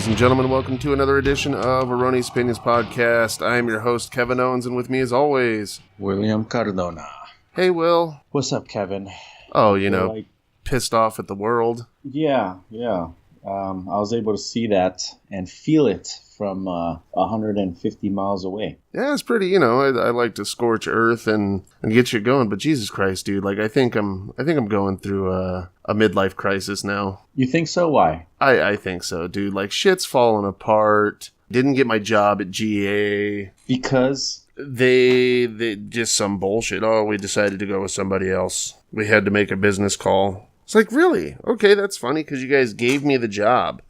Ladies and gentlemen, welcome to another edition of Erroneous Opinions Podcast. I am your host, Keven Owens, and with me as always, William Cardona. Hey, Will. What's up, Kevin? Oh, pissed off at the world. Yeah. I was able to see that and feel it from 150 miles away. Yeah, it's pretty, I like to scorch earth and get you going, but Jesus Christ, dude, I think I'm going through a midlife crisis now. You think so? Why? I think so, dude. Shit's falling apart. Didn't get my job at GA. Because? They just some bullshit. Oh, we decided to go with somebody else. We had to make a business call. It's really? Okay, that's funny because you guys gave me the job.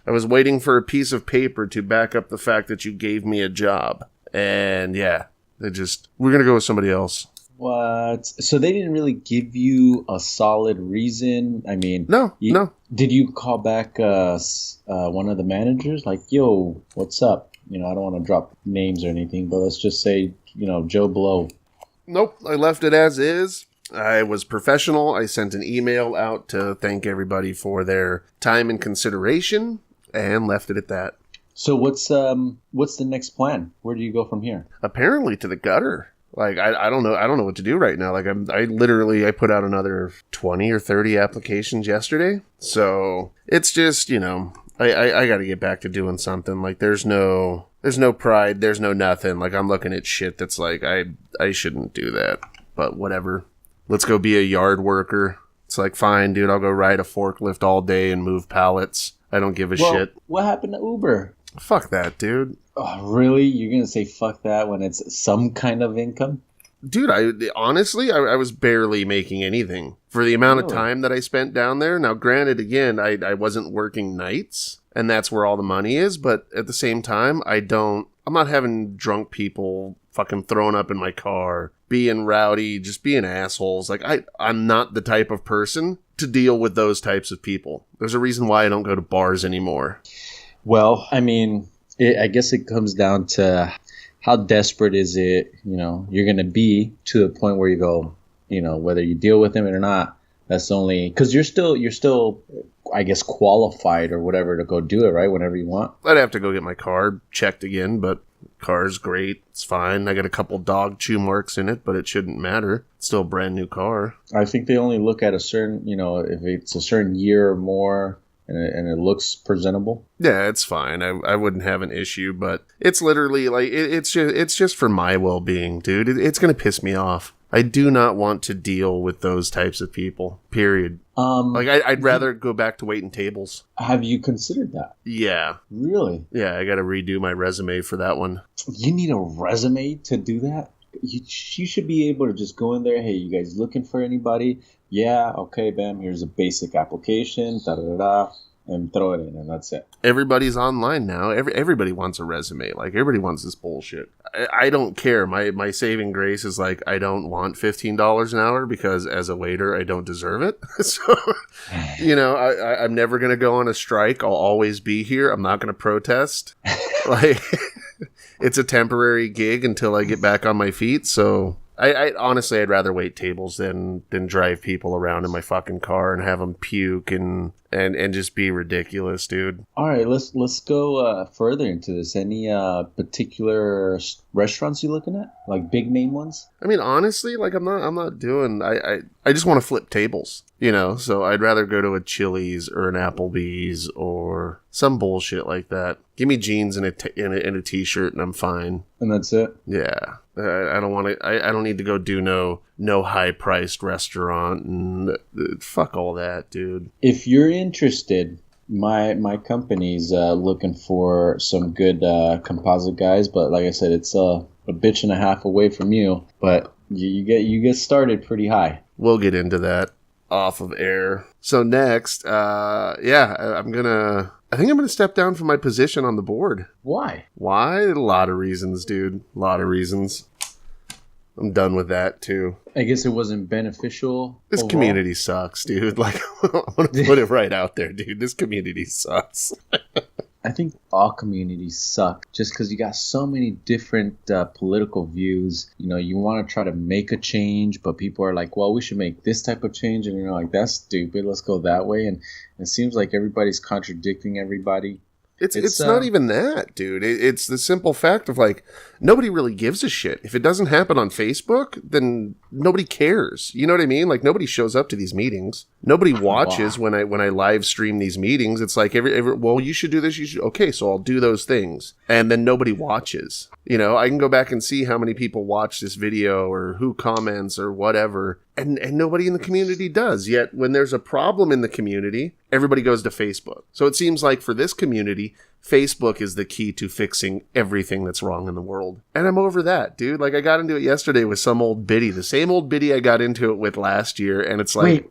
I was waiting for a piece of paper to back up the fact that you gave me a job. And yeah, we're going to go with somebody else. What? So they didn't really give you a solid reason? I mean, no. Did you call back one of the managers? Yo, what's up? I don't want to drop names or anything, but let's just say, Joe Blow. Nope, I left it as is. I was professional. I sent an email out to thank everybody for their time and consideration and left it at that. So what's the next plan? Where do you go from here? Apparently to the gutter. I don't know what to do right now. I put out another 20 or 30 applications yesterday. So it's just, I got to get back to doing something. There's no pride. There's no nothing. I'm looking at shit that's I shouldn't do that, but whatever. Let's go be a yard worker. It's fine, dude, I'll go ride a forklift all day and move pallets. I don't give a shit. What happened to Uber? Fuck that, dude. Oh, really? You're going to say fuck that when it's some kind of income? Dude, I was barely making anything for the amount of time that I spent down there. Now, granted, again, I wasn't working nights, and that's where all the money is, but at the same time, I'm not having drunk people fucking throwing up in my car, being rowdy, just being assholes. I'm not the type of person to deal with those types of people. There's a reason why I don't go to bars anymore. Well, I mean, I guess it comes down to how desperate is it, you're going to be to the point where you go, whether you deal with them or not, that's only because you're still, I guess, qualified or whatever to go do it, right? Whenever you want. I'd have to go get my car checked again, but car's great. It's fine. I got a couple dog chew marks in it, but it shouldn't matter. It's still a brand new car. I think they only look at a certain, if it's a certain year or more and it looks presentable. Yeah, it's fine. I wouldn't have an issue, but it's literally it's just for my well-being, dude. It's going to piss me off. I do not want to deal with those types of people, period. I'd rather go back to waiting tables. Have you considered that? Yeah. Really? Yeah, I got to redo my resume for that one. You need a resume to do that? You should be able to just go in there. Hey, you guys looking for anybody? Yeah, okay, bam, here's a basic application, da-da-da-da, and throw it in, and that's it. Everybody's online now. Everybody wants a resume. Everybody wants this bullshit. I don't care. My saving grace is I don't want $15 an hour because as a waiter, I don't deserve it. So, I'm never going to go on a strike. I'll always be here. I'm not going to protest. It's a temporary gig until I get back on my feet. So I honestly, I'd rather wait tables than drive people around in my fucking car and have them puke and just be ridiculous, dude. All right, let's go further into this. Any particular restaurants you looking at? Big name ones? I mean, honestly, I'm not doing. I just want to flip tables, So I'd rather go to a Chili's or an Applebee's or some bullshit like that. Give me jeans and a t-shirt and I'm fine. And that's it. Yeah. I don't want to. I don't need to go do no high priced restaurant and fuck all that, dude. If you're interested, my company's looking for some good composite guys, but like I said, it's a bitch and a half away from you. But you get started pretty high. We'll get into that off of air. So next, I think I'm gonna step down from my position on the board. Why? Why? A lot of reasons, dude. A lot of reasons. I'm done with that, too. I guess it wasn't beneficial. This overall. Community sucks, dude. I want to put it right out there, dude. This community sucks. I think all communities suck just because you got so many different political views. You want to try to make a change, but people are like, well, we should make this type of change. And you're like, that's stupid. Let's go that way. And it seems like everybody's contradicting everybody. It's not even that, dude. It's the simple fact of like, nobody really gives a shit. If it doesn't happen on Facebook, then nobody cares. You know what I mean? Like, nobody shows up to these meetings. Nobody watches when I live stream these meetings. It's like well, you should do this. Okay, so I'll do those things, and then nobody watches. You know, I can go back and see how many people watch this video or who comments or whatever, and nobody in the community does. Yet when there's a problem in the community, everybody goes to Facebook. So it seems like for this community, Facebook is the key to fixing everything that's wrong in the world. And I'm over that, dude. Like, I got into it yesterday with some old biddy, the same old biddy I got into it with last year, and it's like... Wait,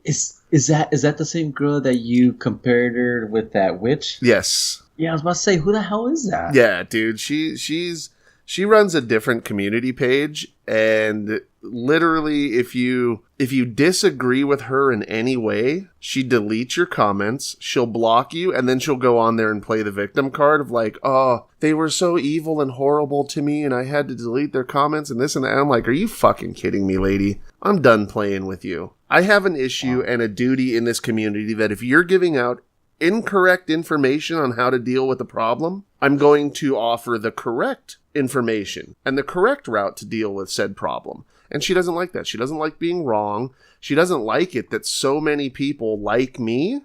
is that the same girl that you compared her with that witch? Yes. Yeah, I was about to say, who the hell is that? Yeah, dude. She runs a different community page, and literally if you disagree with her in any way, she deletes your comments, she'll block you, and then she'll go on there and play the victim card of like, oh, they were so evil and horrible to me and I had to delete their comments and this and that. And I'm like, are you fucking kidding me, lady? I'm done playing with you. I have an issue and a duty in this community that if you're giving out incorrect information on how to deal with the problem, I'm going to offer the correct information and the correct route to deal with said problem. And she doesn't like that. She doesn't like being wrong. She doesn't like it that so many people like me.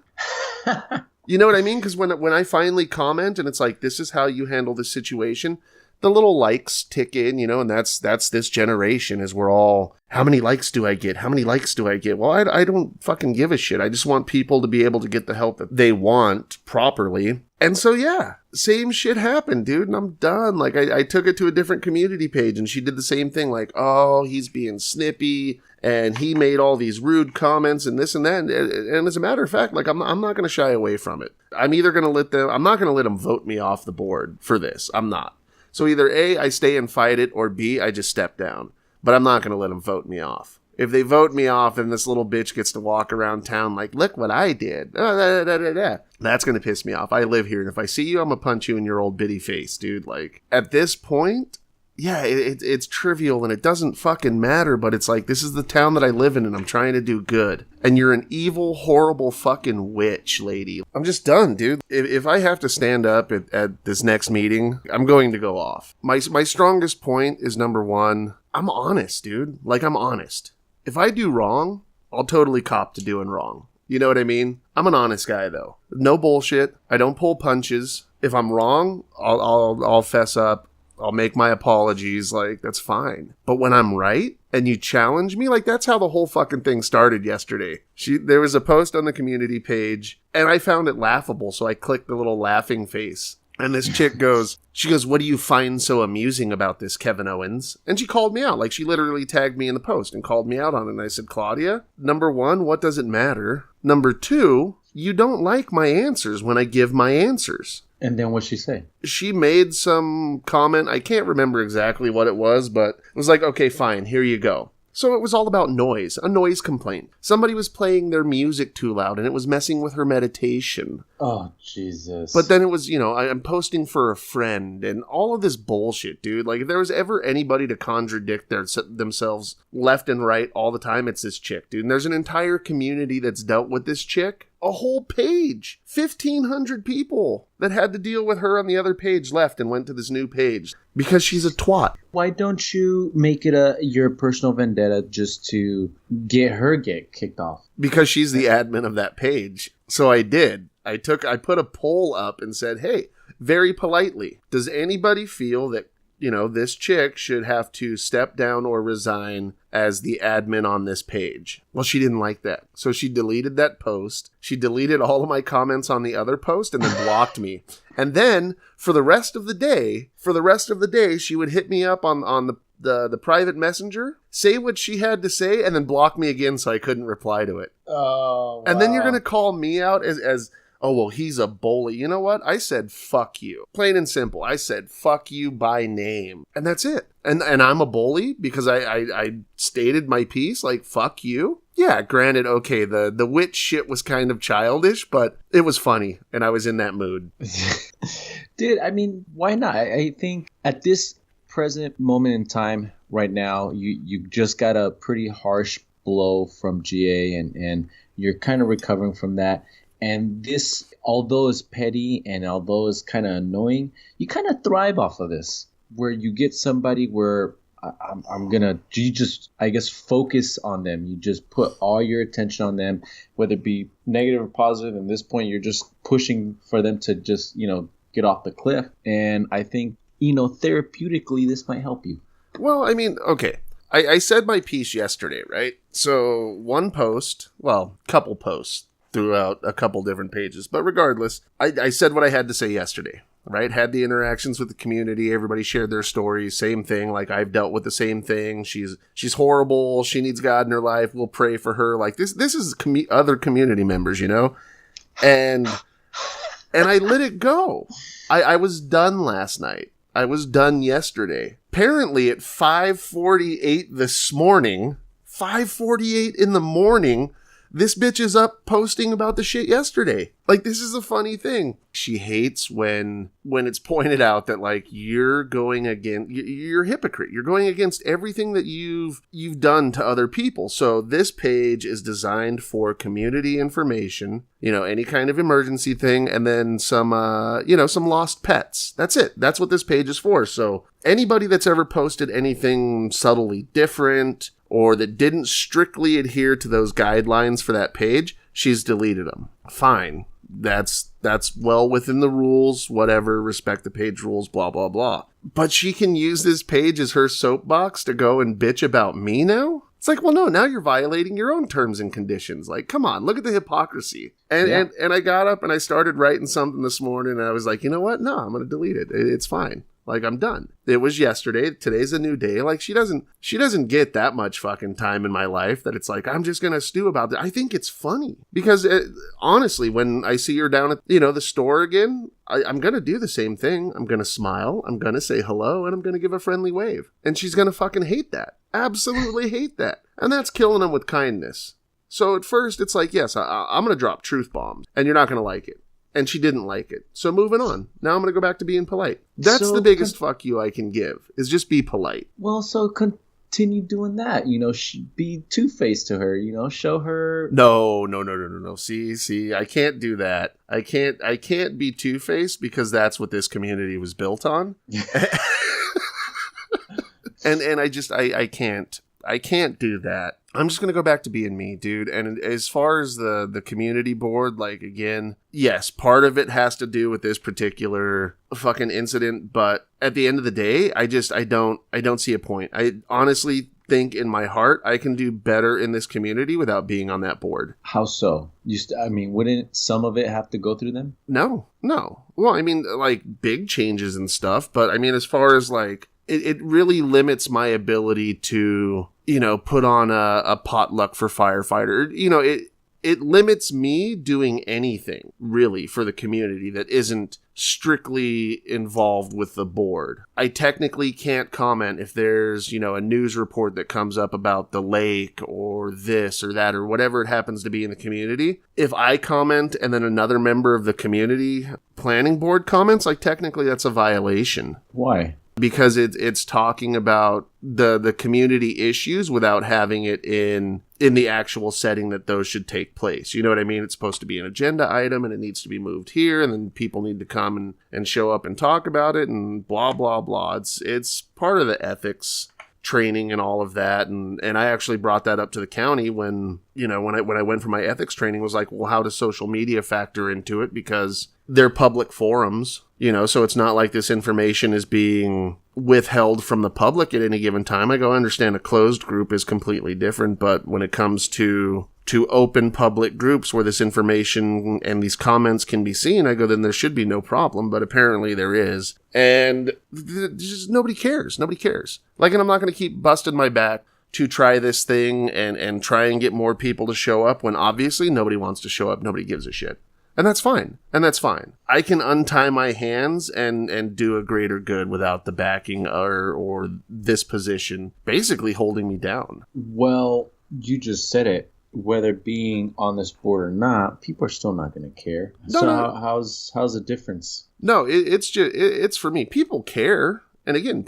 You know what I mean? Because when I finally comment and it's like, this is how you handle this situation, the little likes tick in, you know, and that's this generation is we're all, how many likes do I get? How many likes do I get? Well, I don't fucking give a shit. I just want people to be able to get the help that they want properly. And so, yeah, same shit happened, dude, and I'm done. Like, I took it to a different community page, and she did the same thing, like, oh, he's being snippy, and he made all these rude comments, and this and that, and as a matter of fact, like, I'm not going to shy away from it. I'm not going to let them vote me off the board for this. I'm not. So either A, I stay and fight it, or B, I just step down. But I'm not going to let them vote me off. If they vote me off, then this little bitch gets to walk around town like, look what I did. That's going to piss me off. I live here, and if I see you, I'm going to punch you in your old bitty face, dude. Like, at this point, yeah, it's trivial, and it doesn't fucking matter, but it's like, this is the town that I live in, and I'm trying to do good. And you're an evil, horrible fucking witch, lady. I'm just done, dude. If I have to stand up at this next meeting, I'm going to go off. My strongest point is, number one, I'm honest, dude. Like, I'm honest. If I do wrong, I'll totally cop to doing wrong. You know what I mean? I'm an honest guy, though. No bullshit. I don't pull punches. If I'm wrong, I'll fess up. I'll make my apologies. Like, that's fine. But when I'm right and you challenge me, like, that's how the whole fucking thing started yesterday. There was a post on the community page, and I found it laughable, so I clicked the little laughing face. And this chick goes, what do you find so amusing about this, Kevin Owens? And she called me out. Like, she literally tagged me in the post and called me out on it. And I said, Claudia, number one, what does it matter? Number two, you don't like my answers when I give my answers. And then what'd she say? She made some comment. I can't remember exactly what it was, but it was like, okay, fine, here you go. So it was all about noise, a noise complaint. Somebody was playing their music too loud, and it was messing with her meditation. Oh, Jesus. But then it was, I'm posting for a friend, and all of this bullshit, dude. Like, if there was ever anybody to contradict themselves left and right all the time, it's this chick, dude. And there's an entire community that's dealt with this chick. A whole page. 1,500 people that had to deal with her on the other page left and went to this new page because she's a twat. Why don't you make it your personal vendetta just to get kicked off? Because she's the admin of that page. So I did. I put a poll up and said, hey, very politely, does anybody feel that, this chick should have to step down or resign as the admin on this page? Well, she didn't like that. So she deleted that post. She deleted all of my comments on the other post and then blocked me. And then for the rest of the day, she would hit me up on the private messenger, say what she had to say, and then block me again so I couldn't reply to it. Oh, wow. And then you're going to call me out as oh, well, he's a bully. You know what? I said, fuck you. Plain and simple. I said, fuck you by name. And that's it. And I'm a bully because I stated my piece, like, fuck you. Yeah, granted, okay, the witch shit was kind of childish, but it was funny, and I was in that mood. Dude, I mean, why not? I think at this present moment in time right now, you just got a pretty harsh blow from GA, and you're kind of recovering from that. And this, although it's petty and although it's kind of annoying, you kind of thrive off of this, where you get somebody where you just, I guess, focus on them. You just put all your attention on them, whether it be negative or positive. At this point, you're just pushing for them to just, get off the cliff. And I think, therapeutically, this might help you. Well, I mean, okay. I said my piece yesterday, right? So one post, well, couple posts throughout a couple different pages. But regardless, I said what I had to say yesterday, right? Had the interactions with the community. Everybody shared their stories. Same thing. Like, I've dealt with the same thing. She's horrible. She needs God in her life. We'll pray for her. Like, this is other community members, And I let it go. I was done last night. I was done yesterday. Apparently at 5:48 this morning, 5:48 in the morning, this bitch is up posting about the shit yesterday. Like, this is a funny thing. She hates when it's pointed out that, like, you're a hypocrite. You're going against everything that you've done to other people. So this page is designed for community information, any kind of emergency thing, and then some lost pets. That's it. That's what this page is for. So anybody that's ever posted anything subtly different or that didn't strictly adhere to those guidelines for that page, she's deleted them. Fine. That's well within the rules, whatever, respect the page rules, blah, blah, blah. But she can use this page as her soapbox to go and bitch about me now? It's like, well, no, now you're violating your own terms and conditions. Like, come on, look at the hypocrisy. And I got up and I started writing something this morning and I was like, you know what? No, I'm going to delete it. It's fine. Like, I'm done. It was yesterday. Today's a new day. Like, she doesn't get that much fucking time in my life that it's like, I'm just going to stew about that. I think it's funny because honestly, when I see her down at, the store again, I'm going to do the same thing. I'm going to smile. I'm going to say hello and I'm going to give a friendly wave. And she's going to fucking hate that. Absolutely hate that. And that's killing them with kindness. So at first it's like, yes, I'm going to drop truth bombs and you're not going to like it. And she didn't like it. So moving on. Now I'm going to go back to being polite. That's the biggest fuck you I can give, is just be polite. Well, so continue doing that. Be two-faced to her, show her. No. See, I can't do that. I can't be two-faced because that's what this community was built on. and I can't do that. I'm just going to go back to being me, dude. And as far as the community board, like, again, yes, part of it has to do with this particular fucking incident. But at the end of the day, I don't see a point. I honestly think in my heart I can do better in this community without being on that board. How so? Wouldn't some of it have to go through them? No. Well, I mean, like, big changes and stuff. But I mean, as far as, like, it really limits my ability to, put on a potluck for firefighter. It limits me doing anything really for the community that isn't strictly involved with the board. I technically can't comment if there's, a news report that comes up about the lake or this or that or whatever it happens to be in the community. If I comment and then another member of the community planning board comments, like, technically that's a violation. Why? Because it's talking about the community issues without having it in the actual setting that those should take place. You know what I mean? It's supposed to be an agenda item and it needs to be moved here and then people need to come and show up and talk about it and blah, blah, blah. It's part of the ethics training and all of that. And I actually brought that up to the county when I went for my ethics training, was like, well, how does social media factor into it? Because they're public forums, so it's not like this information is being withheld from the public at any given time. I understand a closed group is completely different, but when it comes to open public groups where this information and these comments can be seen, then there should be no problem, but apparently there is. And just nobody cares. Nobody cares. Like, and I'm not going to keep busting my back to try this thing and try and get more people to show up when obviously nobody wants to show up. Nobody gives a shit. And that's fine. I can untie my hands and do a greater good without the backing or this position basically holding me down. Well, you just said it. Whether being on this board or not, people are still not going to care. How's the difference? No, it's for me. People care. And again,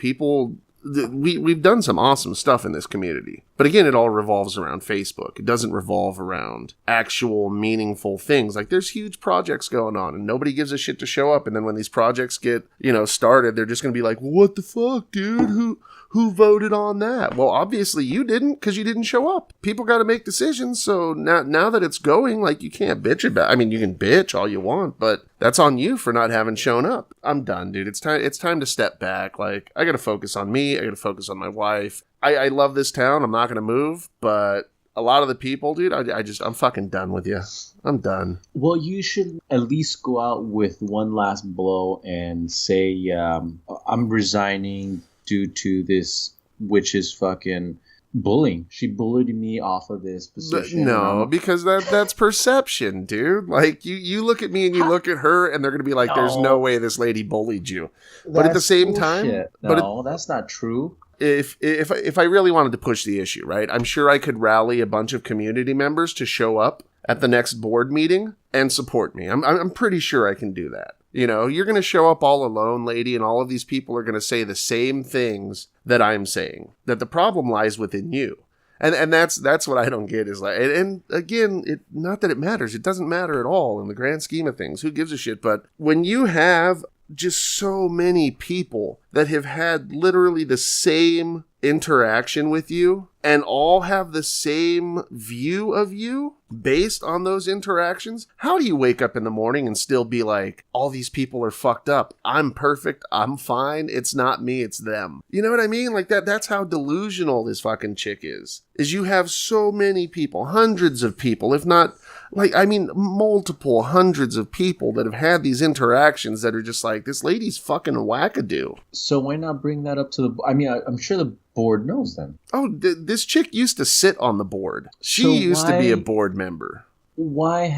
we've done some awesome stuff in this community. But again, it all revolves around Facebook. It doesn't revolve around actual meaningful things. Like there's huge projects going on and nobody gives a shit to show up. And then when these projects get, started, they're just going to be like, what the fuck, dude? Who voted on that? Well, obviously you didn't because you didn't show up. People got to make decisions. So now that it's going, like you can't bitch about it. I mean, you can bitch all you want, but that's on you for not having shown up. I'm done, dude. It's time to step back. Like I got to focus on me. I got to focus on my wife. I love this town. I'm not going to move, but a lot of the people, dude, I'm fucking done with you. I'm done. Well, you should at least go out with one last blow and say, I'm resigning due to this witch's fucking bullying. She bullied me off of this position. No, because that's perception, dude. Like you look at me and you look at her and they're going to be like, no. There's no way this lady bullied you. But at the same time, that's not true. If I really wanted to push the issue, right, I'm sure I could rally a bunch of community members to show up at the next board meeting and support me. I'm pretty sure I can do that. You're going to show up all alone, lady, and all of these people are going to say the same things that I'm saying, that the problem lies within you. And that's what I don't get is like, and again, not that it matters. It doesn't matter at all in the grand scheme of things. Who gives a shit? But when you have just so many people that have had literally the same interaction with you and all have the same view of you based on those interactions, how do you wake up in the morning and still be like, all these people are fucked up, I'm perfect, I'm fine, it's not me, it's them? You know what I mean? Like that's how delusional this fucking chick is you have so many people, hundreds of people, if not multiple hundreds of people that have had these interactions that are just like, this lady's fucking wackadoo. So why not bring that up to the... I'm sure the board knows then. Oh, this chick used to sit on the board. She used to be a board member. Why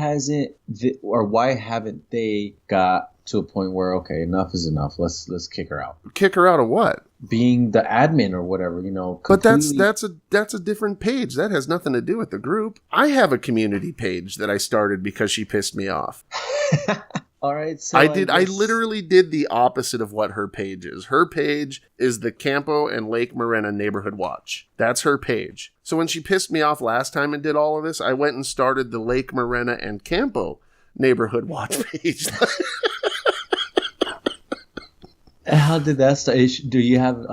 why haven't they got to a point where, okay, enough is enough. Let's kick her out. Kick her out of what? Being the admin or whatever, But that's a different page. That has nothing to do with the group. I have a community page that I started because she pissed me off. All right. So I literally did the opposite of what her page is. Her page is the Campo and Lake Morena Neighborhood Watch. That's her page. So when she pissed me off last time and did all of this, I went and started the Lake Morena and Campo Neighborhood Watch page. How did that start? Do you have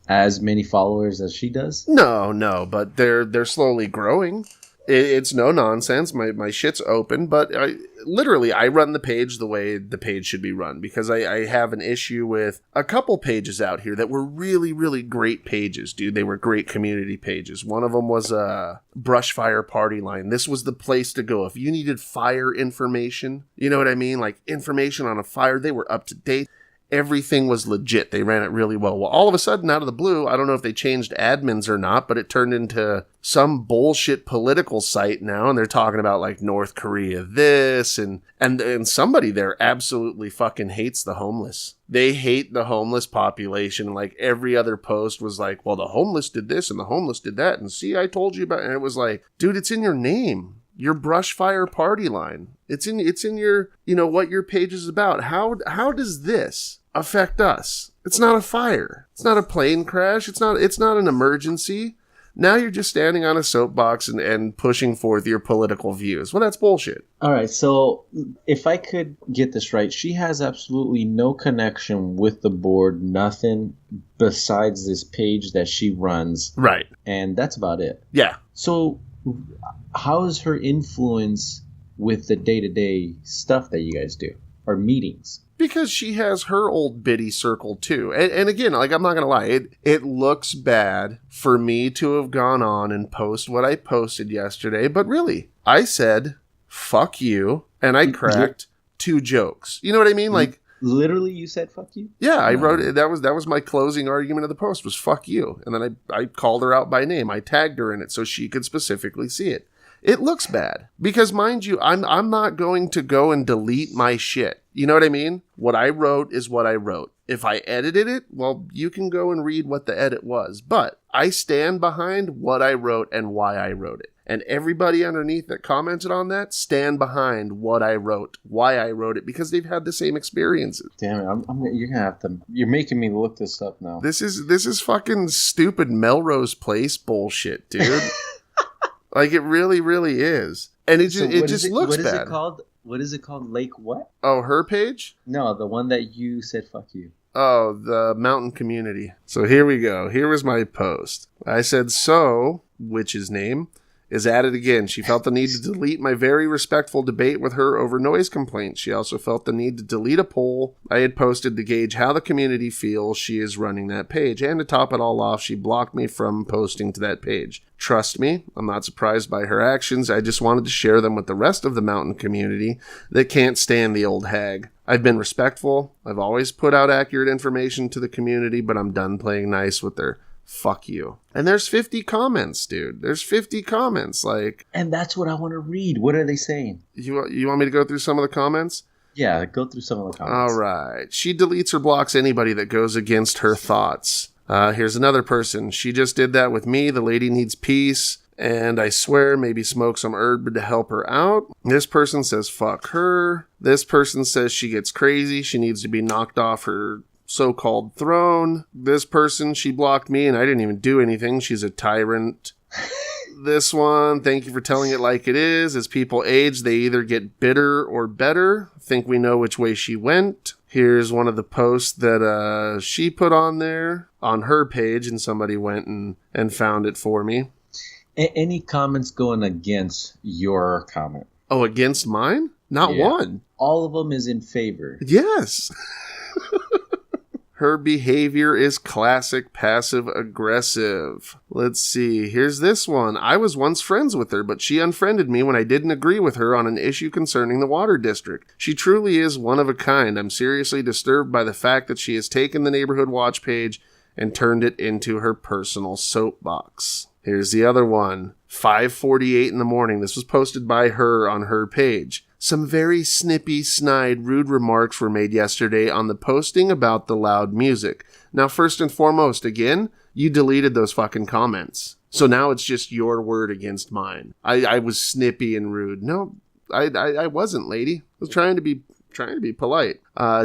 as many followers as she does? No, but they're slowly growing. It's no nonsense. My shit's open, but I run the page the way the page should be run because I have an issue with a couple pages out here that were really, really great pages, dude. They were great community pages. One of them was a brush fire party line. This was the place to go. If you needed fire information, you know what I mean? Like information on a fire, they were up to date. Everything was legit. They ran it really well. Well, all of a sudden, out of the blue, I don't know if they changed admins or not, but it turned into some bullshit political site now, and they're talking about like North Korea this, and somebody there absolutely fucking hates the homeless. They hate the homeless population. Like every other post was like, well, the homeless did this and the homeless did that, and see, I told you about it. And it was like, dude, it's in your name. Your brush fire party line. It's in your, what your page is about. How does this affect us? It's not a fire. It's not a plane crash. It's not an emergency. Now you're just standing on a soapbox and pushing forth your political views. Well, that's bullshit. All right. So if I could get this right, she has absolutely no connection with the board, nothing besides this page that she runs. Right. And that's about it. Yeah. So how is her influence with the day-to-day stuff that you guys do or meetings? Because she has her old bitty circle too. And again, like, I'm not going to lie, it looks bad for me to have gone on and post what I posted yesterday. But really, I said, fuck you. And I cracked 2 jokes. You know what I mean? Like, literally you said fuck you? Yeah, I wrote it. That was my closing argument of the post was fuck you. And then I called her out by name. I tagged her in it so she could specifically see it. It looks bad because, mind you, I'm not going to go and delete my shit. You know what I mean? What I wrote is what I wrote. If I edited it, well, you can go and read what the edit was. But I stand behind what I wrote and why I wrote it. And everybody underneath that commented on that stand behind what I wrote, why I wrote it, because they've had the same experiences. Damn it! You're gonna have to. You're making me look this up now. This is fucking stupid Melrose Place bullshit, dude. Like it really, really is, and it just looks bad. What is it called? What is it called? Lake what? Oh, her page? No, the one that you said fuck you. Oh, the mountain community. So here we go. Here was my post. I said, so, witch's name, is at it again. She felt the need to delete my very respectful debate with her over noise complaints. She also felt the need to delete a poll I had posted to gauge how the community feels she is running that page. And to top it all off, she blocked me from posting to that page. Trust me, I'm not surprised by her actions. I just wanted to share them with the rest of the mountain community that can't stand the old hag. I've been respectful. I've always put out accurate information to the community, but I'm done playing nice with her. Fuck you. And there's 50 comments, dude. There's 50 comments, like... And that's what I want to read. What are they saying? You want me to go through some of the comments? Yeah, go through some of the comments. All right. She deletes or blocks anybody that goes against her thoughts. Here's another person. She just did that with me. The lady needs peace. And I swear maybe smoke some herb to help her out. This person says fuck her. This person says she gets crazy. She needs to be knocked off her so-called throne. This person, she blocked me and I didn't even do anything. She's a tyrant. This one, thank you for telling it like it is. As people age, they either get bitter or better. I think we know which way she went. Here's one of the posts that she put on there on her page, and somebody went and found it for me. Any comments going against your comment? Oh, against mine? Not one. All of them is in favor. Yes. Her behavior is classic passive-aggressive. Let's see. Here's this one. I was once friends with her, but she unfriended me when I didn't agree with her on an issue concerning the water district. She truly is one of a kind. I'm seriously disturbed by the fact that she has taken the Neighborhood Watch page and turned it into her personal soapbox. Here's the other one. 5:48 in the morning. This was posted by her on her page. Some very snippy, snide, rude remarks were made yesterday on the posting about the loud music. Now, first and foremost, again, you deleted those fucking comments. So now it's just your word against mine. I was snippy and rude. No, I wasn't, lady. I was trying to be polite.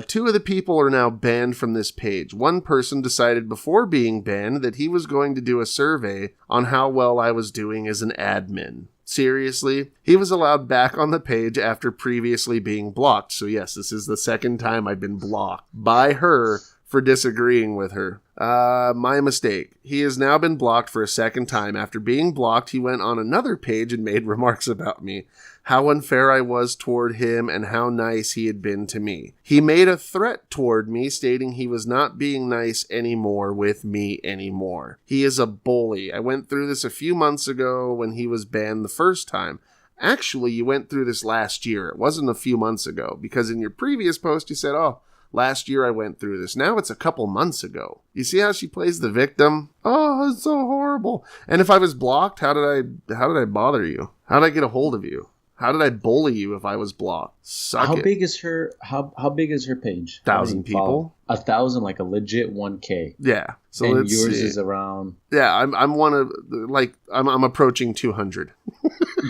Two of the people are now banned from this page. One person decided before being banned that he was going to do a survey on how well I was doing as an admin. Seriously? He was allowed back on the page after previously being blocked. So yes, this is the second time I've been blocked by her for disagreeing with her. My mistake. He has now been blocked for a second time. After being blocked, he went on another page and made remarks about me. How unfair I was toward him and how nice he had been to me. He made a threat toward me, stating he was not being nice anymore with me anymore. He is a bully. I went through this a few months ago when he was banned the first time. Actually, you went through this last year. It wasn't a few months ago, because in your previous post you said, oh, last year I went through this. Now it's a couple months ago. You see how she plays the victim? Oh, it's so horrible. And if I was blocked, how did I bother you? How did I get a hold of you? How did I bully you if I was blocked? How big is her page? 1,000 people. 1,000, like a legit 1K. Yeah. So and let's yours see. Is around. Yeah, I'm one of I'm approaching 200.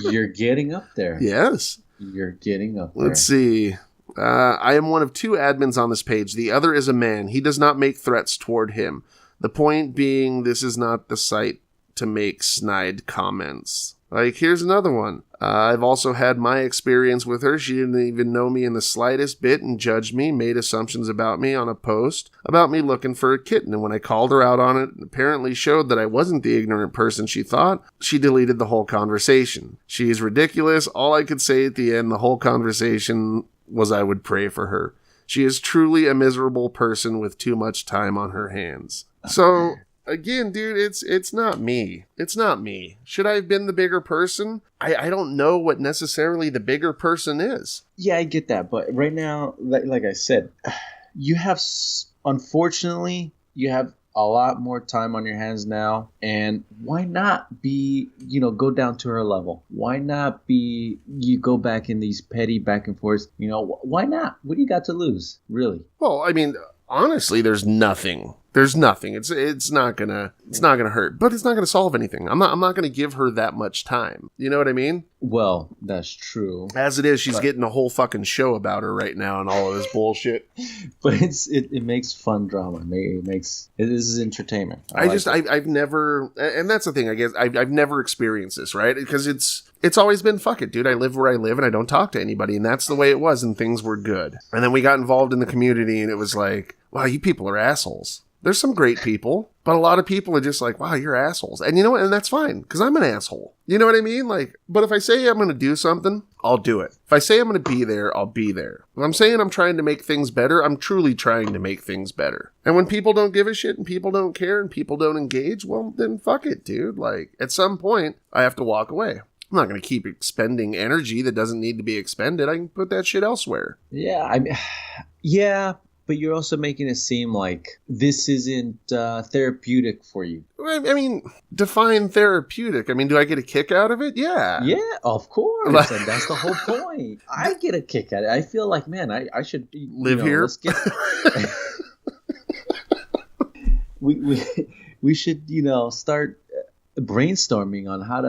You're getting up there. Yes. You're getting up there. Let's see. I am one of two admins on this page. The other is a man. He does not make threats toward him. The point being, this is not the site to make snide comments. Like, here's another one. I've also had my experience with her. She didn't even know me in the slightest bit and judged me, made assumptions about me on a post about me looking for a kitten. And when I called her out on it, and apparently showed that I wasn't the ignorant person she thought, she deleted the whole conversation. She's ridiculous. All I could say at the end, the whole conversation was I would pray for her. She is truly a miserable person with too much time on her hands. So... Again, dude, it's not me. It's not me. Should I have been the bigger person? I don't know what necessarily the bigger person is. Yeah, I get that. But right now, like I said, you have, unfortunately, you have a lot more time on your hands now. And why not go down to her level? Why not you go back in these petty back and forth? Why not? What do you got to lose, really? Well, I mean, honestly, there's nothing There's nothing. It's not gonna hurt, but it's not gonna solve anything. I'm not gonna give her that much time. You know what I mean? Well, that's true. As it is, she's getting a whole fucking show about her right now and all of this bullshit. But it makes fun drama. It is entertainment. I've never, and that's the thing. I guess I've never experienced this, right? Because it's always been fuck it, dude. I live where I live and I don't talk to anybody, and that's the way it was, and things were good. And then we got involved in the community, and it was like, wow, you people are assholes. There's some great people, but a lot of people are just like, wow, you're assholes. And you know what? And that's fine, because I'm an asshole. You know what I mean? Like, but if I say I'm going to do something, I'll do it. If I say I'm going to be there, I'll be there. If I'm saying I'm trying to make things better, I'm truly trying to make things better. And when people don't give a shit and people don't care and people don't engage, well, then fuck it, dude. Like, at some point, I have to walk away. I'm not going to keep expending energy that doesn't need to be expended. I can put that shit elsewhere. Yeah, yeah. But you're also making it seem like this isn't therapeutic for you. I mean, define therapeutic. I mean, do I get a kick out of it? Yeah. Yeah, of course. And that's the whole point. I get a kick out of it. I feel like, man, I should live here. Let's get... we should, start brainstorming on how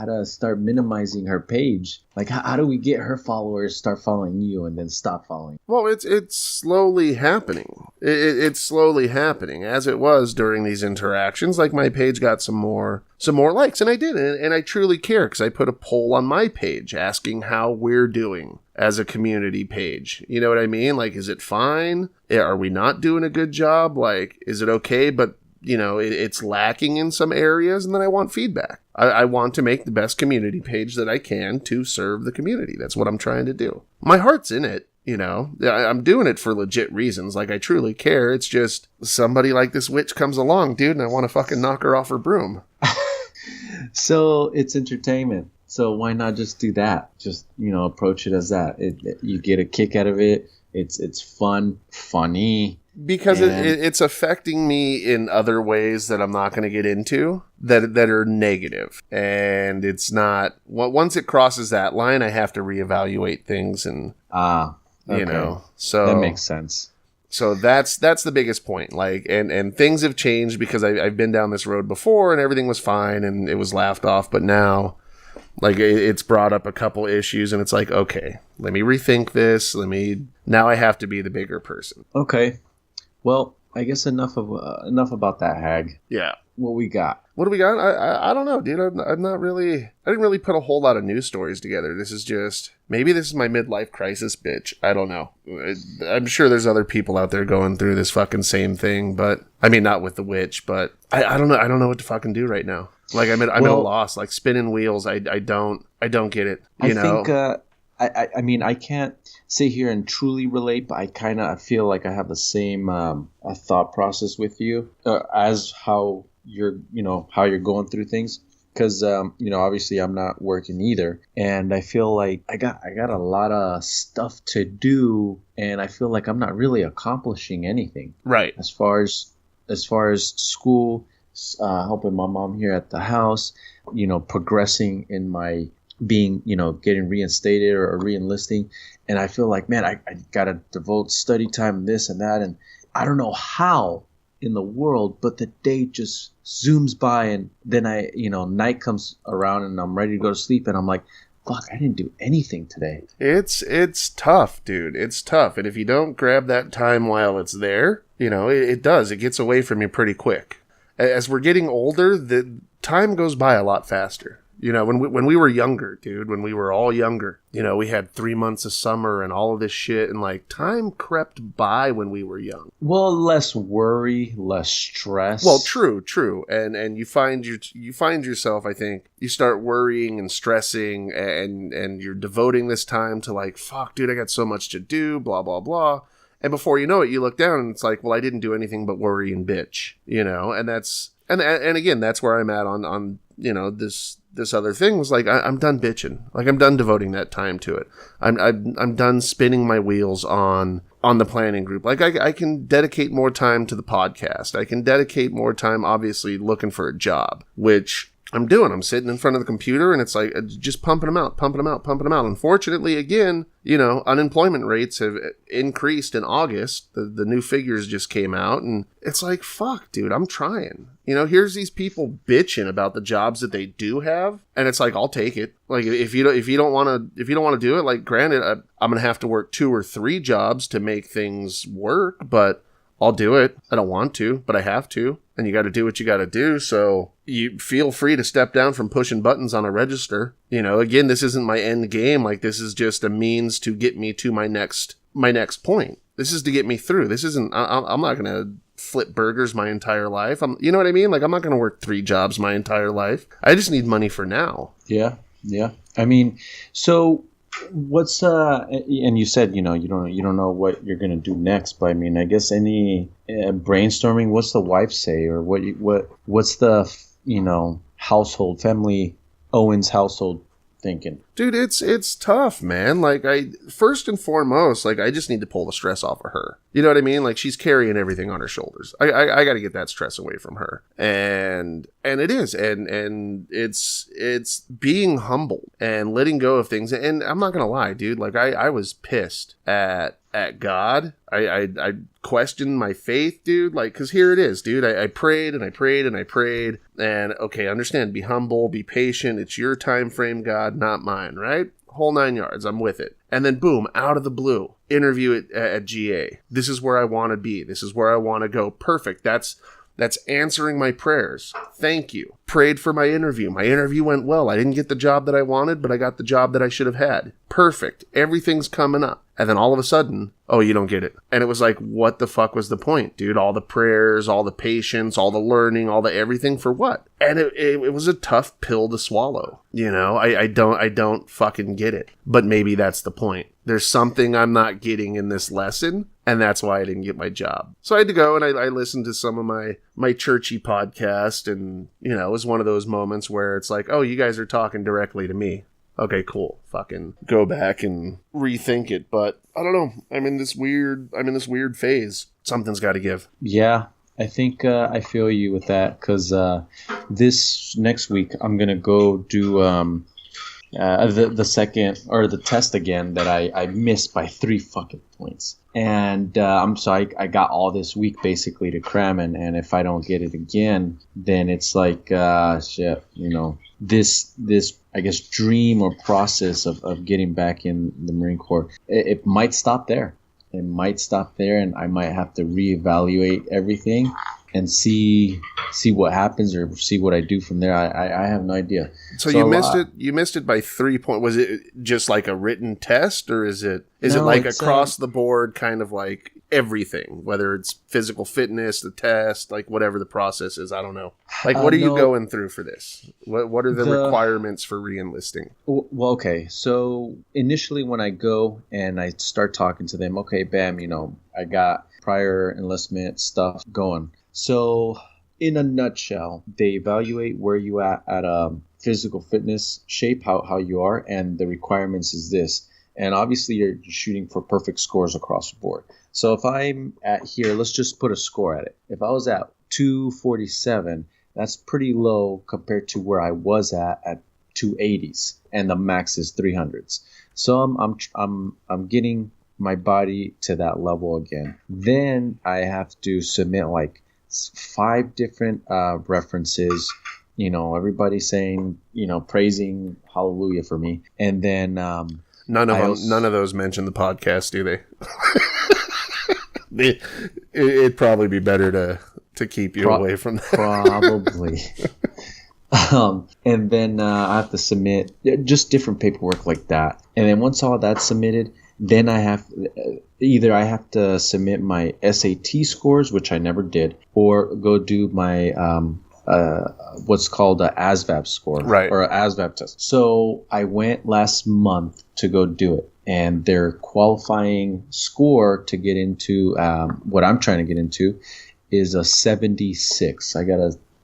to start minimizing her page. Like, how do we get her followers start following you and then stop following? Well, it's slowly happening. It's slowly happening, as it was during these interactions. Like, my page got some more likes, and I did, and I truly care, because I put a poll on my page asking how we're doing as a community page. You know what I mean? Like, is it fine? Are we not doing a good job? Like, is it okay, but it's lacking in some areas, and then I want feedback. I want to make the best community page that I can to serve the community. That's what I'm trying to do. My heart's in it, I'm doing it for legit reasons. Like, I truly care. It's just somebody like this witch comes along, dude, and I want to fucking knock her off her broom. So it's entertainment. So why not just do that? Just, approach it as that. You get a kick out of it. It's funny. Because it's affecting me in other ways that I'm not going to get into that are negative. And it's not... once it crosses that line, I have to reevaluate things and... okay. So... That makes sense. So that's the biggest point. Like, and things have changed because I've been down this road before and everything was fine and it was laughed off. But now, like, it's brought up a couple issues and it's like, okay, let me rethink this. Now I have to be the bigger person. Okay. Well, I guess enough about that, Hag. Yeah. What we got? What do we got? I don't know, dude. I'm not really... I didn't really put a whole lot of news stories together. This is just... Maybe this is my midlife crisis, bitch. I don't know. I'm sure there's other people out there going through this fucking same thing, but... I mean, not with the witch, but... I don't know. I don't know what to fucking do right now. Like, I'm at a loss. Like, spinning wheels. I don't get it. I think... I mean, I can't sit here and truly relate, but I feel like I have the same thought process with you as how you're going through things. Because obviously I'm not working either, and I feel like I got a lot of stuff to do, and I feel like I'm not really accomplishing anything. Right. As far as school, helping my mom here at the house, progressing in my being, getting reinstated or re-enlisting. And I feel like, man, I got to devote study time and this and that. And I don't know how in the world, but the day just zooms by and then night comes around and I'm ready to go to sleep. And I'm like, fuck, I didn't do anything today. It's tough, dude. It's tough. And if you don't grab that time while it's there, it does. It gets away from you pretty quick. As we're getting older, the time goes by a lot faster. When we were younger, dude, when we were all younger, we had 3 months of summer and all of this shit, and like time crept by when we were young. Well, less worry, less stress. Well, true. And you find yourself, I think, you start worrying and stressing and you're devoting this time to like, fuck, dude, I got so much to do, blah, blah, blah. And before you know it, you look down and it's like, well, I didn't do anything but worry and bitch, and that's, and again, that's where I'm at on this other thing was like, I'm done bitching. Like, I'm done devoting that time to it. I'm done spinning my wheels on the planning group. Like, I can dedicate more time to the podcast. I can dedicate more time, obviously, looking for a job, which I'm sitting in front of the computer, and it's like just pumping them out. Unfortunately, again, unemployment rates have increased in August. The new figures just came out, and it's like, fuck, dude, I'm trying. Here's these people bitching about the jobs that they do have, and it's like, I'll take it. Like, if you don't want to do it, like, granted, I'm gonna have to work 2 or 3 jobs to make things work, but I'll do it. I don't want to, but I have to. And you got to do what you got to do. So you feel free to step down from pushing buttons on a register. Again, this isn't my end game. Like, this is just a means to get me to my next point. This is to get me through. This isn't, I'm not going to flip burgers my entire life. You know what I mean? Like, I'm not going to work 3 jobs my entire life. I just need money for now. Yeah. I mean, so what's and you said you don't know what you're gonna do next, but I mean, I guess any brainstorming. What's the wife say, or what's the household, family, Owen's household thinking? Dude, it's tough, man. Like, first and foremost, like, I just need to pull the stress off of her. You know what I mean? Like, she's carrying everything on her shoulders. I got to get that stress away from her. And it is. And it's being humble and letting go of things. And I'm not going to lie, dude. Like, I was pissed at God. I questioned my faith, dude. Like, because here it is, dude. I prayed and I prayed and I prayed. And, okay, understand. Be humble. Be patient. It's your time frame, God, not mine, right? Whole 9 yards. I'm with it. And then, boom, out of the blue, interview at GA. This is where I want to be. This is where I want to go. Perfect. That's answering my prayers. Thank you. Prayed for my interview. My interview went well. I didn't get the job that I wanted, but I got the job that I should have had. Perfect. Everything's coming up. And then all of a sudden, oh, you don't get it. And it was like, what the fuck was the point, dude? All the prayers, all the patience, all the learning, all the everything for what? And it was a tough pill to swallow. I don't fucking get it. But maybe that's the point. There's something I'm not getting in this lesson, and that's why I didn't get my job. So I had to go, and I listened to some of my churchy podcast, and, it was one of those moments where it's like, oh, you guys are talking directly to me. Okay, cool. Fucking go back and rethink it. But I don't know. I'm in this weird phase. Something's got to give. Yeah, I think I feel you with that, because this next week I'm gonna go do the second, or the test again, that I missed by 3 fucking points. And I got all this week basically to cram, and if I don't get it again, then it's like shit, this I guess dream or process of getting back in the Marine Corps, it might stop there. It might stop there, and I might have to reevaluate everything and see what happens, or see what I do from there. I have no idea. So you missed it. You missed it by 3 points. Was it just like a written test, or is it like across the board, kind of like everything, whether it's physical fitness, the test, like whatever the process is? I don't know. Like, what are you going through for this? What are the requirements for re-enlisting? Well, okay. So initially when I go and I start talking to them, okay, bam, I got prior enlistment stuff going. So in a nutshell, they evaluate where you at physical fitness shape, how you are, and the requirements is this. And obviously you're shooting for perfect scores across the board. So if I'm at here, let's just put a score at it. If I was at 247, that's pretty low compared to where I was at 280s, and the max is 300s. So I'm getting my body to that level again. Then I have to submit like 5 different references. Everybody saying, praising hallelujah for me, and then none of those mention the podcast, do they? It'd probably be better to keep you away from that. Probably. And then I have to submit just different paperwork like that. And then once all that's submitted, then I have to submit my SAT scores, which I never did, or go do my what's called a ASVAB score, right, or an ASVAB test. So I went last month to go do it, and their qualifying score to get into what I'm trying to get into is a 76.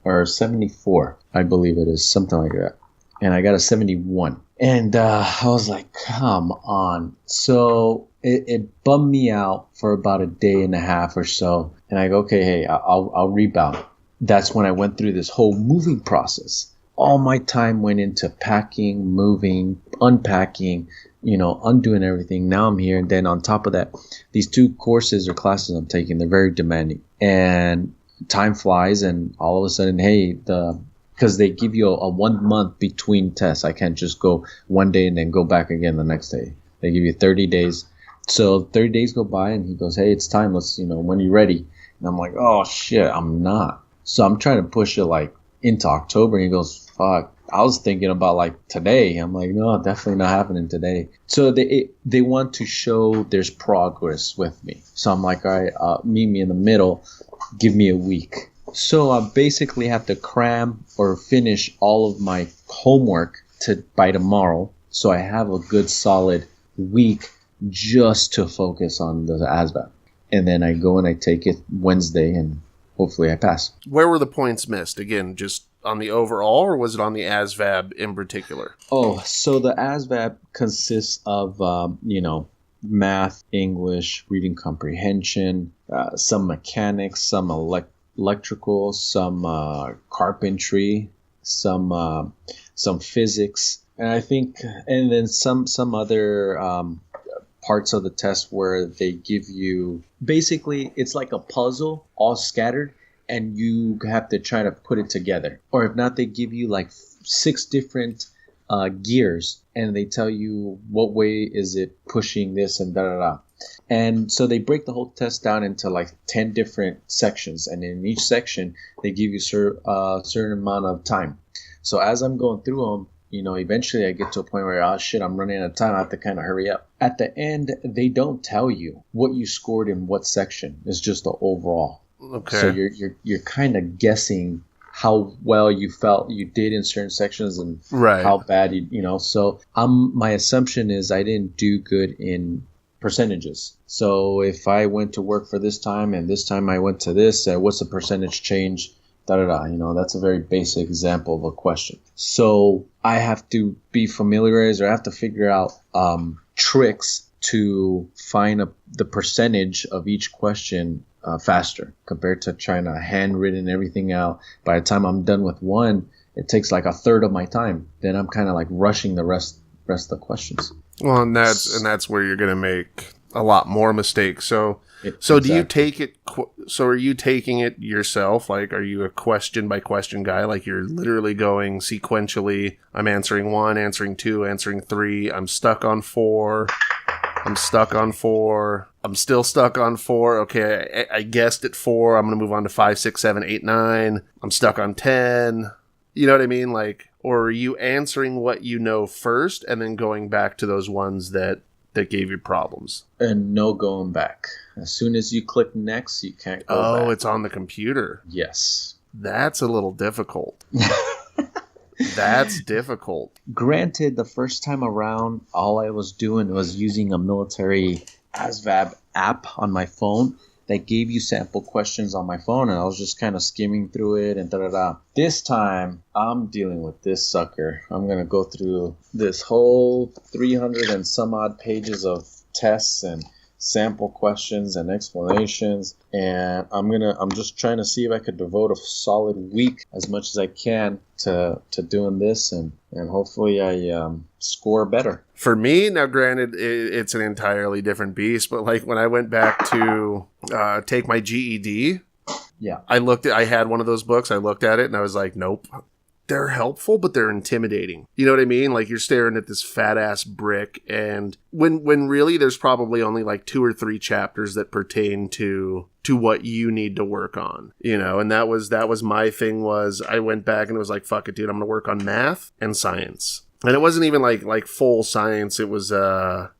Or 74, I believe it is, something like that. And I got a 71. And I was like, come on. So it bummed me out for about a day and a half or so. And I go, okay, hey, I'll rebound. That's when I went through this whole moving process all my time went into packing, moving, unpacking, undoing everything. Now I'm here. And then on top of that, these 2 courses or classes I'm taking, they're very demanding. And time flies, and all of a sudden, hey, because they give you a 1 month between tests. I can't just go one day and then go back again the next day. They give you 30 days. So 30 days go by, and he goes, hey, it's time. Let's, when you're ready. And I'm like, oh, shit, I'm not. So I'm trying to push it like into October. And he goes, fuck, I was thinking about like today. I'm like, no, definitely not happening today. So they want to show there's progress with me. So I'm like, all right, meet me in the middle. Give me a week. So I basically have to cram or finish all of my homework by tomorrow. So I have a good solid week just to focus on the ASVAB. And then I go and I take it Wednesday, and hopefully I pass. Where were the points missed? Again, just on the overall, or was it on the ASVAB in particular? Oh, so the ASVAB consists of, math, English, reading comprehension, some mechanics, some electrical, some carpentry, some physics, and I think, and then some other parts of the test where they give you, basically it's like a puzzle all scattered, and you have to try to put it together. Or if not, they give you like 6 different gears, and they tell you what way is it pushing this and da-da-da. And so they break the whole test down into like 10 different sections, and in each section they give you a certain amount of time. So as I'm going through them, eventually I get to a point where, oh shit, I'm running out of time. I have to kind of hurry up. At the end, they don't tell you what you scored in what section. It's just the overall. Okay. So you're kind of guessing how well you felt you did in certain sections and how bad So my assumption is I didn't do good in percentages. So if I went to work for this time and this time I went to this, what's the percentage change? That's a very basic example of a question. So I have to be familiarized, or I have to figure out tricks to find the percentage of each question faster compared to trying to handwritten everything out. By the time I'm done with one, it takes like a third of my time. Then I'm kind of like rushing the rest of the questions. Well, and that's where you're going to make a lot more mistakes. So exactly. Do you take it? So are you taking it yourself? Like, are you a question by question guy? Like, you're literally going sequentially. I'm answering 1, answering 2, answering 3. I'm stuck on 4. I'm stuck on 4. I'm still stuck on 4. Okay, I guessed at 4. I'm gonna move on to 5, 6, 7, 8, 9. I'm stuck on 10. You know what I mean? Like, or are you answering what you know first and then going back to those ones that gave you problems? And no going back. As soon as you click next, you can't go back. Oh, it's on the computer. Yes. That's a little difficult. That's difficult. Granted, the first time around, all I was doing was using a military ASVAB app on my phone that gave you sample questions on my phone, and I was just kind of skimming through it and da-da-da. This time, I'm dealing with this sucker. I'm going to go through this whole 300 and some odd pages of tests and sample questions and explanations, and I'm just trying to see if I could devote a solid week as much as I can to doing this, and hopefully I score better. For me, now granted, it's an entirely different beast, but like when I went back to take my GED, yeah, I had one of those books, I looked at it and I was like, nope. They're helpful, but they're intimidating. You know what I mean? Like, you're staring at this fat ass brick, and when really there's probably only like 2 or 3 chapters that pertain to what you need to work on, and that was my thing. Was I went back and it was like, fuck it, dude, I'm gonna work on math and science. And it wasn't even like full science. It was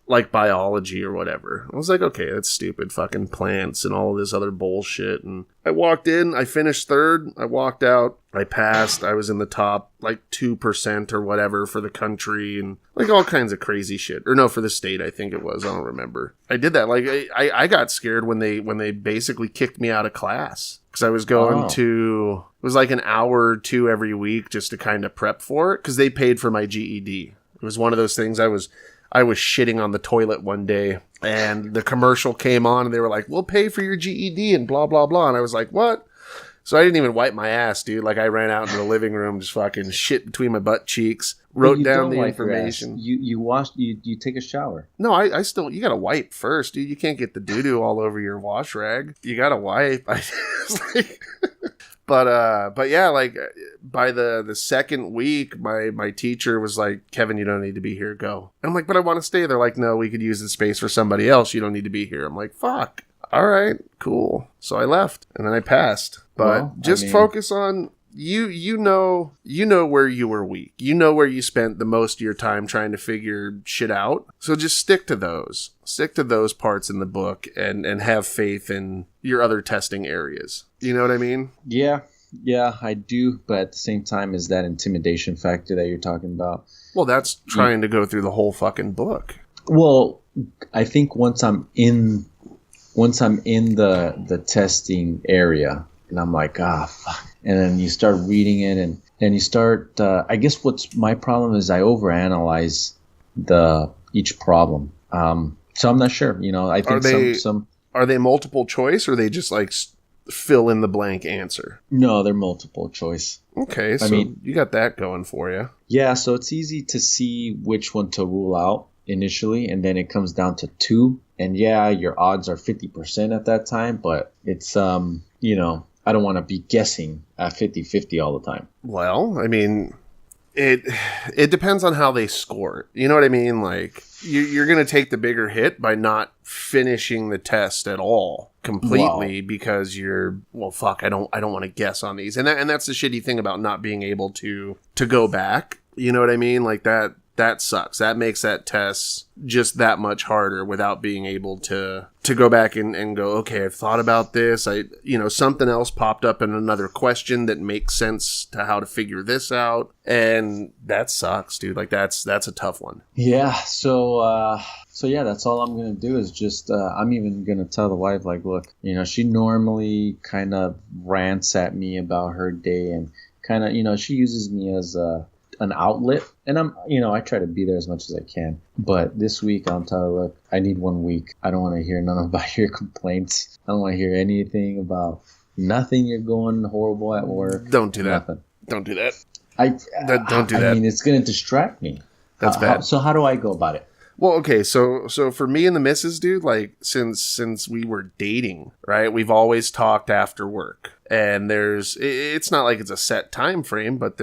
like biology or whatever. I was like, okay, that's stupid, fucking plants and all this other bullshit. And I walked in, I finished 3rd, I walked out, I passed, I was in the top like 2% or whatever for the country, and like all kinds of crazy shit. Or no, for the state, I think it was. I don't remember. I did that. Like I got scared when they basically kicked me out of class. Because I was going to, it was like an hour or 2 every week just to kind of prep for it, because they paid for my GED. It was one of those things. I was shitting on the toilet one day, and the commercial came on, and they were like, we'll pay for your GED and blah, blah, blah. And I was like, what? So I didn't even wipe my ass, dude. Like I ran out into the living room, just fucking shit between my butt cheeks, wrote down the information. You wash, you take a shower. No, I still, you gotta wipe first, dude. You can't get the doo-doo all over your wash rag. You gotta wipe. But yeah, like by the second week, my teacher was like, Kevin, you don't need to be here. Go. And I'm like, but I want to stay. They're like, no, we could use the space for somebody else. You don't need to be here. I'm like, fuck. All right, cool. So I left and then I passed. But focus on you know where you were weak. You know where you spent the most of your time trying to figure shit out. So just stick to those. Stick to those parts in the book and have faith in your other testing areas. You know what I mean? Yeah, I do. But at the same time, is that intimidation factor that you're talking about? Well, that's trying to go through the whole fucking book. Well, I think once I'm in the testing area and I'm like, fuck. And then you start reading it and then you start, I guess what's my problem is I overanalyze each problem. So I'm not sure, I think are they multiple choice or are they just like fill in the blank answer? No, they're multiple choice. Okay. So you got that going for you. Yeah. So it's easy to see which one to rule out initially. And then it comes down to 2. And yeah, your odds are 50% at that time, but it's, I don't want to be guessing at 50-50 all the time. Well, I mean, it depends on how they score. You know what I mean? Like, you're going to take the bigger hit by not finishing the test at all completely because you're, well, fuck, I don't want to guess on these. And that's the shitty thing about not being able to go back. You know what I mean? Like that sucks. That makes that test just that much harder without being able to go back and go, okay, I've thought about this. Something else popped up in another question that makes sense to how to figure this out. And that sucks, dude. Like that's a tough one. Yeah. So yeah, that's all I'm going to do is just, I'm even going to tell the wife, like, look, she normally kind of rants at me about her day and kind of, she uses me as an outlet, and I try to be there as much as I can. But this week, I'll tell her, look, I need 1 week. I don't want to hear none about your complaints. I don't want to hear anything about nothing. You're going horrible at work. Don't do that. Nothing. Don't do that. Don't do that. I mean, it's going to distract me. That's bad. So how do I go about it? Well, okay, so for me and the missus, dude, like since we were dating, right, we've always talked after work. And it's not like it's a set time frame, but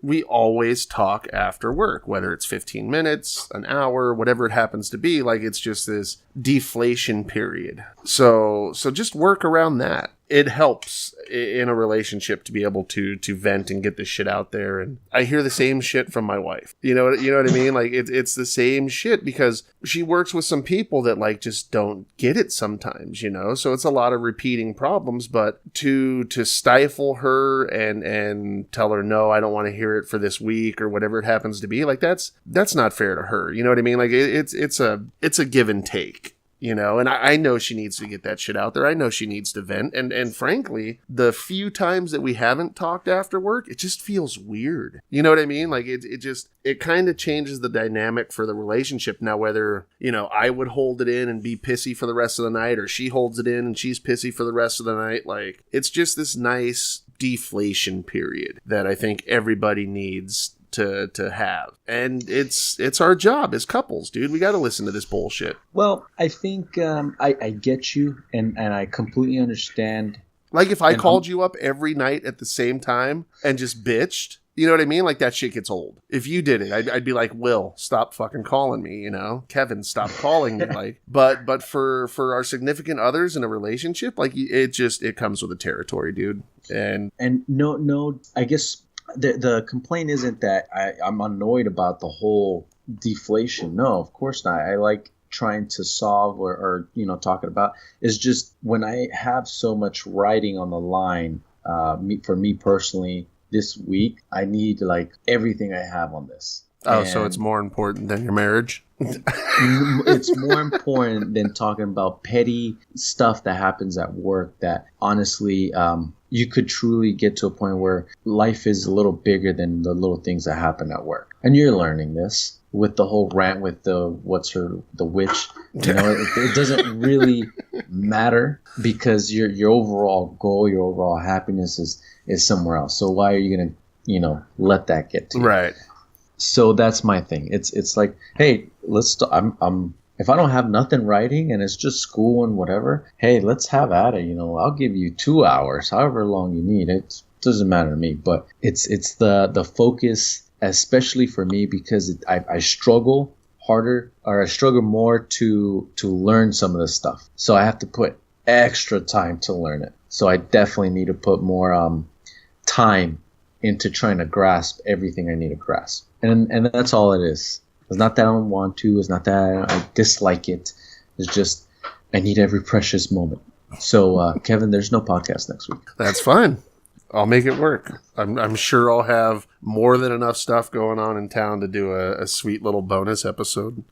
we always talk after work, whether it's 15 minutes, an hour, whatever it happens to be. Like it's just this deflation period. So just work around that. It helps in a relationship to be able to vent and get this shit out there. And I hear the same shit from my wife. You know what I mean? Like it's the same shit because she works with some people that like just don't get it sometimes, So it's a lot of repeating problems, but to stifle her and tell her, no, I don't want to hear it for this week or whatever it happens to be, like that's not fair to her. You know what I mean? Like it's a give and take. And I know she needs to get that shit out there. I know she needs to vent. And frankly, the few times that we haven't talked after work, it just feels weird. You know what I mean? Like it kind of changes the dynamic for the relationship. Now, whether, I would hold it in and be pissy for the rest of the night or she holds it in and she's pissy for the rest of the night. Like it's just this nice deflation period that I think everybody needs to have. And it's our job as couples, dude. We got to listen to this bullshit. Well, I think I get you and I completely understand. Like if I called you up every night at the same time and just bitched, you know what I mean? Like that shit gets old. If you did it, I'd be like, Will, stop fucking calling me, Kevin, stop calling me. Like, but for our significant others in a relationship, like it comes with the territory, dude. And no, I guess the complaint isn't that I'm annoyed about the whole deflation. No, of course not. I like trying to solve or talking about. It's just when I have so much writing on the line, for me personally, this week, I need like everything I have on this. Oh, so it's more important than your marriage? It's more important than talking about petty stuff that happens at work that honestly, you could truly get to a point where life is a little bigger than the little things that happen at work. And you're learning this with the whole rant with the witch You know, it doesn't really matter because your overall goal, your overall happiness is somewhere else. So why are you gonna, let that get to you? Right. So that's my thing. It's like, hey, I'm if I don't have nothing writing and it's just school and whatever, hey, let's have at it. I'll give you 2 hours, however long you need. It doesn't matter to me. But it's the focus, especially for me, because I struggle harder, or I struggle more to learn some of this stuff. So I have to put extra time to learn it. So I definitely need to put more time into trying to grasp everything I need to grasp. And that's all it is. It's not that I don't want to. It's not that I dislike it. It's just I need every precious moment. So, Keven, there's no podcast next week. That's fine. I'll make it work. I'm sure I'll have more than enough stuff going on in town to do a sweet little bonus episode.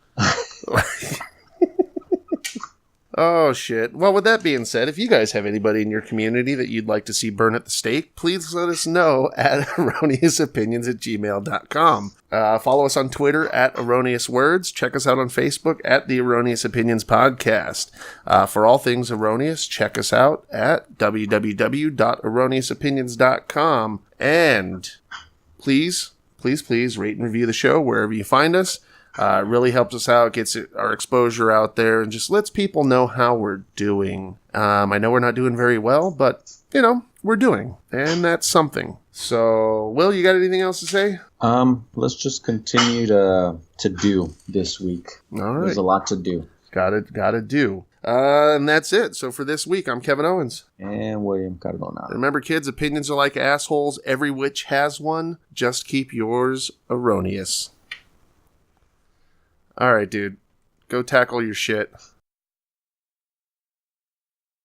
Oh, shit. Well, with that being said, if you guys have anybody in your community that you'd like to see burn at the stake, please let us know at erroneousopinions@gmail.com. Follow us on Twitter at Erroneous Words. Check us out on Facebook at the Erroneous Opinions Podcast. For all things erroneous, check us out at www.erroneousopinions.com. And please rate and review the show wherever you find us. It really helps us out, gets our exposure out there, and just lets people know how we're doing. I know we're not doing very well, but, we're doing, and that's something. So, Will, you got anything else to say? Let's just continue to do this week. All right. There's a lot to do. Gotta do. And that's it. So for this week, I'm Keven Owens. And William Cardona. Remember, kids, opinions are like assholes. Every witch has one. Just keep yours erroneous. All right, dude. Go tackle your shit.